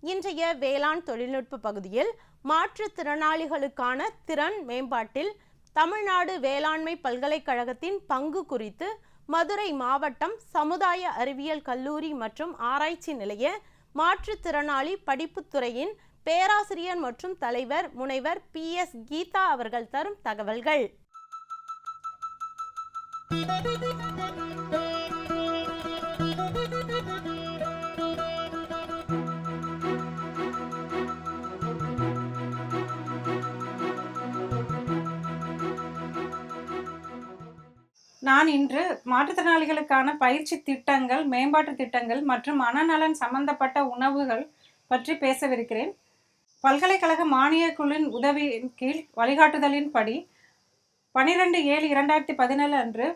இன்றைய வேளாண் தொழில்நுட்ப பகுதியில் மாற்றுத்திறனாளிகளுக்கான திறன் மேம்பாட்டில் தமிழ்நாடு வேளாண்மை பல்கலைக்கழகத்தின் பங்கு குறித்து மதுரை மாவட்டம் சமுதாய அறிவியல் கல்லூரி மற்றும் ஆராய்ச்சி நிலைய மாற்றுத்திறனாளி படிப்புத்துறையின் பேராசிரியர் மற்றும் தலைவர் முனைவர் PS கீதா அவர்கள் தரும் தகவல்கள். நான் இன்று மாற்றுத்திறனாளிகளுக்கான பயிற்சி திட்டங்கள், மேம்பாட்டு திட்டங்கள் மற்றும் மனநலன் சம்பந்தப்பட்ட உணவுகள் பற்றி பேசவிருக்கிறேன். பல்கலைக்கழக மானியக் குழுவின் உதவியின் கீழ் வழிகாட்டுதலின்படி 12/7/2017 அன்று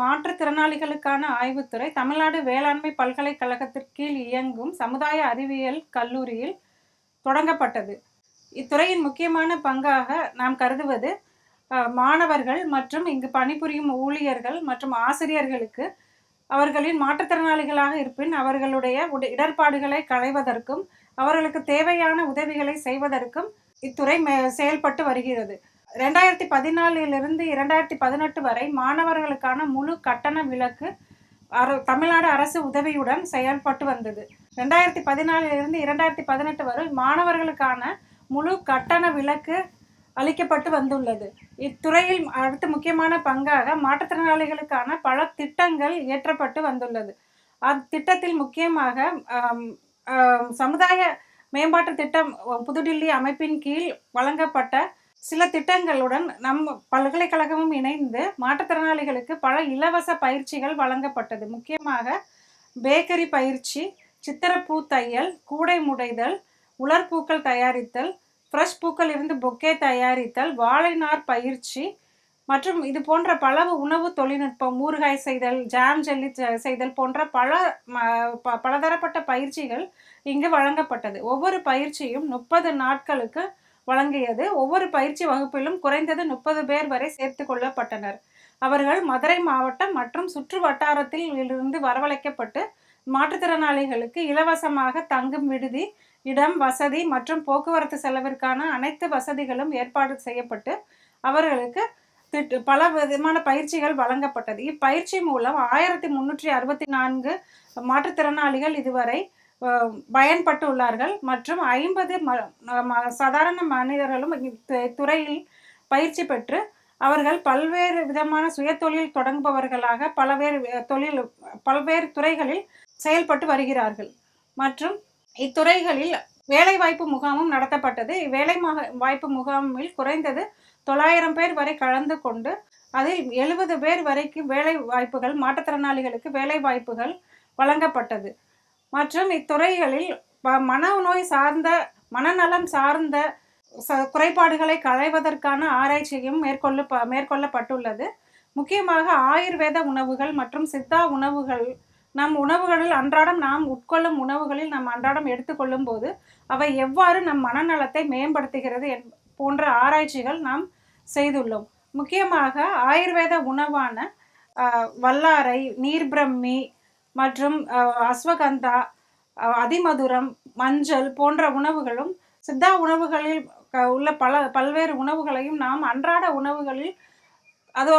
மாற்றுத்திறனாளிகளுக்கான ஆய்வுத்துறை தமிழ்நாடு வேளாண்மை பல்கலைக்கழகத்திற்கு கீழ் இயங்கும் சமுதாய அறிவியல் கல்லூரியில் தொடங்கப்பட்டது. இத்துறையின் முக்கியமான பங்காக நாம் கருதுவது மாணவர்கள் மற்றும் இங்கு பணிபுரியும் ஊழியர்கள் மற்றும் ஆசிரியர்களுக்கு அவர்களின் மாற்றுத்திறனாளிகளாக இருப்பின் அவர்களுடைய இடர்பாடுகளை களைவதற்கும் அவர்களுக்கு தேவையான உதவிகளை செய்வதற்கும் இத்துறை செயல்பட்டு வருகிறது. 2014 2018 வரை மாணவர்களுக்கான முழு கட்டண விலக்கு தமிழ்நாடு அரசு உதவியுடன் செயல்பட்டு வந்தது. 2014 2018 வரை மாணவர்களுக்கான முழு கட்டண விலக்கு அளிக்கப்பட்டு வந்துள்ளது. இத்துறையில் அடுத்த முக்கியமான பங்காக மாற்றுத்திறனாளிகளுக்கான பல திட்டங்கள் இயற்றப்பட்டு வந்துள்ளது. அத்திட்டத்தில் முக்கியமாக சமுதாய மேம்பாட்டு திட்டம் புதுடில்லி அமைப்பின் கீழ் வழங்கப்பட்ட சில திட்டங்களுடன் நம் பல்கலைக்கழகமும் இணைந்து மாற்றுத்திறனாளிகளுக்கு பல இலவச பயிற்சிகள் வழங்கப்பட்டது. முக்கியமாக பேக்கரி பயிற்சி, சித்திரப்பூ தையல், கூடை முடைதல், உலர்பூக்கள் தயாரித்தல், ஃப்ரெஷ் பூக்கள் இருந்து பொக்கே தயாரித்தல், வாழை நார் பயிற்சி மற்றும் இது போன்ற பல உணவு தொழில்நுட்பம், ஊறுகாய் செய்தல், ஜாம் ஜெல்லி செய்தல் போன்ற பலதரப்பட்ட பயிற்சிகள் இங்கு வழங்கப்பட்டது. ஒவ்வொரு பயிற்சியும் 30 நாட்களுக்கு வழங்கியது. ஒவ்வொரு பயிற்சி வகுப்பிலும் குறைந்தது 30 பேர் வரை சேர்த்து கொள்ளப்பட்டனர். அவர்கள் மதுரை மாவட்டம் மற்றும் சுற்று வட்டாரத்தில் இருந்து வரவழைக்கப்பட்டு மாற்றுத்திறனாளிகளுக்கு இலவசமாக தங்கும் விடுதி, இடம் வசதி மற்றும் போக்குவரத்து செலவிற்கான அனைத்து வசதிகளும் ஏற்பாடு செய்யப்பட்டு அவர்களுக்கு பல விதமான பயிற்சிகள் வழங்கப்பட்டது. இப்பயிற்சி மூலம் 1364 மாற்றுத்திறனாளிகள் இதுவரை பயன்பட்டு உள்ளார்கள் மற்றும் 50 சாதாரண மனிதர்களும் துறையில் பயிற்சி பெற்று அவர்கள் பல்வேறு விதமான சுயதொழில் தொடங்குபவர்களாக பல்வேறு துறைகளில் செயல்பட்டு வருகிறார்கள். மற்றும் இத்துறைகளில் வேலைவாய்ப்பு முகாமும் நடத்தப்பட்டது. வேலை வாய்ப்பு முகாமில் குறைந்தது 900 பேர் வரை கலந்து கொண்டு அதில் 70 பேர் வரைக்கும் வேலை வாய்ப்புகள், மாற்றுத்திறனாளிகளுக்கு வேலை வாய்ப்புகள் வழங்கப்பட்டது. மற்றும் இத்துறைகளில் மனநோய் சார்ந்த, மனநலம் சார்ந்த குறைபாடுகளை களைவதற்கான ஆராய்ச்சியும் மேற்கொள்ளப்பட்டுள்ளது. முக்கியமாக ஆயுர்வேத உணவுகள் மற்றும் சித்தா உணவுகள் நம் உணவுகளில் அன்றாடம் நாம் உட்கொள்ளும் உணவுகளில் நாம் அன்றாடம் எடுத்துக்கொள்ளும் போது அவை எவ்வாறு நம் மனநலத்தை மேம்படுத்துகிறது போன்ற ஆராய்ச்சிகள் நாம் செய்துள்ளோம். முக்கியமாக ஆயுர்வேத உணவான வல்லாரை, நீர்பிரம்மி மற்றும் அஸ்வகந்தா, அதிமதுரம், மஞ்சள் போன்ற உணவுகளும் சித்தா உணவுகளில் உள்ள பல்வேறு உணவுகளையும் நாம் அன்றாட உணவுகளில் அது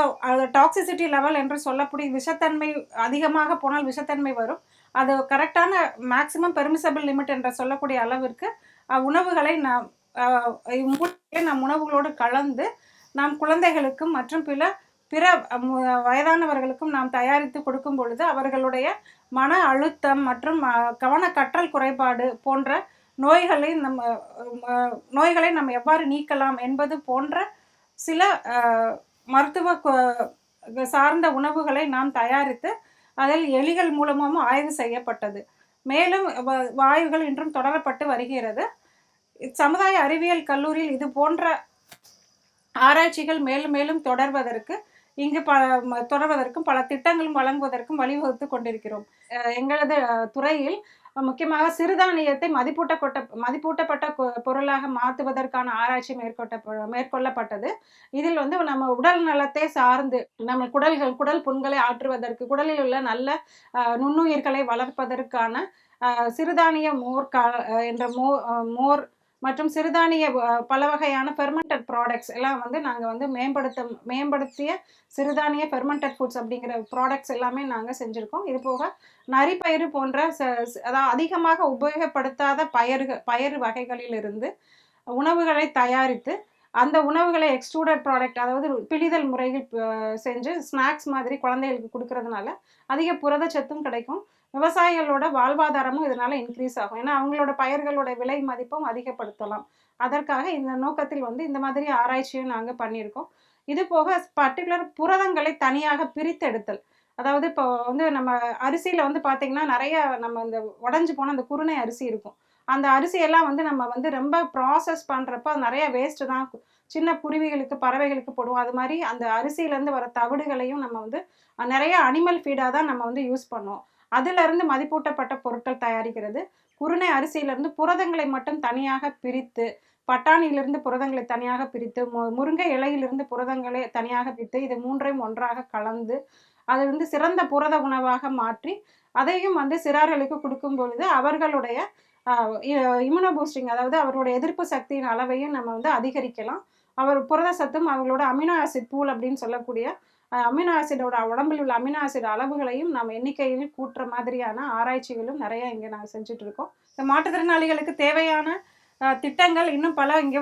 டாக்ஸிசிட்டி லெவல் என்று சொல்லக்கூடிய விஷத்தன்மை அதிகமாக போனால் விஷத்தன்மை வரும். அது கரெக்டான மேக்சிமம் பெர்மிசபிள் லிமிட் என்று சொல்லக்கூடிய அளவிற்கு உணவுகளை நம் உணவுகளோடு கலந்து நாம் குழந்தைகளுக்கும் மற்றும் பிற வயதானவர்களுக்கும் நாம் தயாரித்து கொடுக்கும் பொழுது அவர்களுடைய மன அழுத்தம் மற்றும் கவனக்கற்றல் குறைபாடு போன்ற நோய்களை நம்ம எவ்வாறு நீக்கலாம் என்பது போன்ற சில மருத்துவ சார்ந்த உணவுகளை நாம் தயாரித்து அதில் எலிகள் மூலமும் ஆய்வு செய்யப்பட்டது. மேலும் ஆய்வுகள் இன்றும் தொடரப்பட்டு வருகிறது. சமுதாய அறிவியல் கல்லூரியில் இது போன்ற ஆராய்ச்சிகள் மேலும் மேலும் தொடர்வதற்கும் பல திட்டங்களும் வழங்குவதற்கும் வழிவகுத்து கொண்டிருக்கிறோம். எங்களது துறையில் முக்கியமாக சிறுதானியத்தை மதிப்பூட்டப்பட்ட பொருளாக மாற்றுவதற்கான ஆராய்ச்சி மேற்கொள்ளப்பட்டது. இதில் நம்ம உடல் நலத்தை சார்ந்து நம்ம குடல் புண்களை ஆற்றுவதற்கு, குடலில் உள்ள நல்ல நுண்ணுயிர்களை வளர்ப்பதற்கான சிறுதானிய மோர் என்ற மோர் மற்றும் சிறுதானிய பல வகையான ஃபெர்மெண்டட் ப்ராடக்ட்ஸ் எல்லாம் வந்து நாங்கள் வந்து மேம்படுத்திய சிறுதானிய ஃபெர்மெண்டட் ஃபுட்ஸ் அப்படிங்கிற ப்ராடக்ட்ஸ் எல்லாமே நாங்கள் செஞ்சுருக்கோம். இது போக நரிப்பயிறு போன்ற அதாவது அதிகமாக உபயோகப்படுத்தாத பயிறு வகைகளிலிருந்து உணவுகளை தயாரித்து அந்த உணவுகளை எக்ஸ்ட்ரூடட் ப்ராடக்ட், அதாவது பிழிதல் முறையில் செஞ்சு ஸ்நாக்ஸ் மாதிரி குழந்தைகளுக்கு கொடுக்கறதுனால அதிக புரதச்சத்தும் கிடைக்கும். விவசாயிகளோட வாழ்வாதாரமும் இதனால இன்க்ரீஸ் ஆகும். ஏன்னா அவங்களோட பயிர்களோட விலை மதிப்பும் அதிகப்படுத்தலாம். அதற்காக இந்த நோக்கத்தில் வந்து இந்த மாதிரி ஆராய்ச்சியும் நாங்கள் பண்ணியிருக்கோம். இது போக பர்டிகுலர் புரதங்களை தனியாக பிரித்தெடுத்தல், அதாவது இப்போ வந்து நம்ம அரிசியில் வந்து பார்த்திங்கன்னா நிறைய நம்ம இந்த உடஞ்சி போன அந்த குருணை அரிசி இருக்கும். அந்த அரிசியெல்லாம் வந்து நம்ம வந்து ரொம்ப ப்ராசஸ் பண்ணுறப்ப அது நிறைய வேஸ்ட்டு தான் சின்ன குருவிகளுக்கு பறவைகளுக்கு போடுவோம். அது மாதிரி அந்த அரிசியிலேருந்து வர தவிடுகளையும் நம்ம வந்து நிறைய அனிமல் ஃபீடாக தான் நம்ம வந்து யூஸ் பண்ணுவோம். அதிலிருந்து மதிப்பூட்டப்பட்ட பொருட்கள் தயாரிக்கிறது. குருணை அரிசியிலிருந்து புரதங்களை மட்டும் தனியாக பிரித்து, பட்டாணியிலிருந்து புரதங்களை தனியாக பிரித்து, முருங்கை இலையிலிருந்து புரதங்களை தனியாக பிரித்து, இது மூன்றையும் ஒன்றாக கலந்து அது வந்து சிறந்த புரத உணவாக மாற்றி அதையும் வந்து சிறார்களுக்கு கொடுக்கும் பொழுது அவர்களுடைய இம்யூனோ பூஸ்டிங், அதாவது அவர்களுடைய எதிர்ப்பு சக்தியின் அளவையும் நம்ம வந்து அதிகரிக்கலாம். அவர் புரத சத்தும் அவங்களோட அமினோ ஆசிட் பூல் அப்படின்னு சொல்லக்கூடிய அமினோ ஆசிடோட உடம்பில் உள்ள அமினோ ஆசிட் அளவுகளையும் நம்ம எண்ணிக்கையில் கூட்டுற மாதிரியான ஆராய்ச்சிகளும் நிறைய இங்கே நாங்கள் செஞ்சுட்டு இருக்கோம். இந்த மாற்றுத்திறனாளிகளுக்கு தேவையான திட்டங்கள் இன்னும் பல இங்கே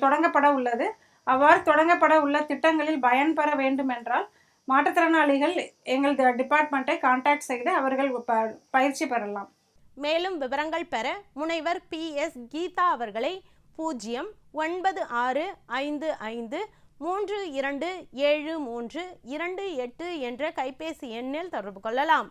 தொடங்கப்பட உள்ளது. அவ்வாறு தொடங்கப்பட உள்ள திட்டங்களில் பயன்பெற வேண்டும் என்றால் மாற்றுத்திறனாளிகள் எங்கள் டிபார்ட்மெண்ட்டை கான்டாக்ட் செய்து அவர்கள் பயிற்சி பெறலாம். மேலும் விவரங்கள் பெற முனைவர் PS கீதா அவர்களை 096553273228 என்ற கைபேசி எண்ணில் தொடர்பு கொள்ளலாம்.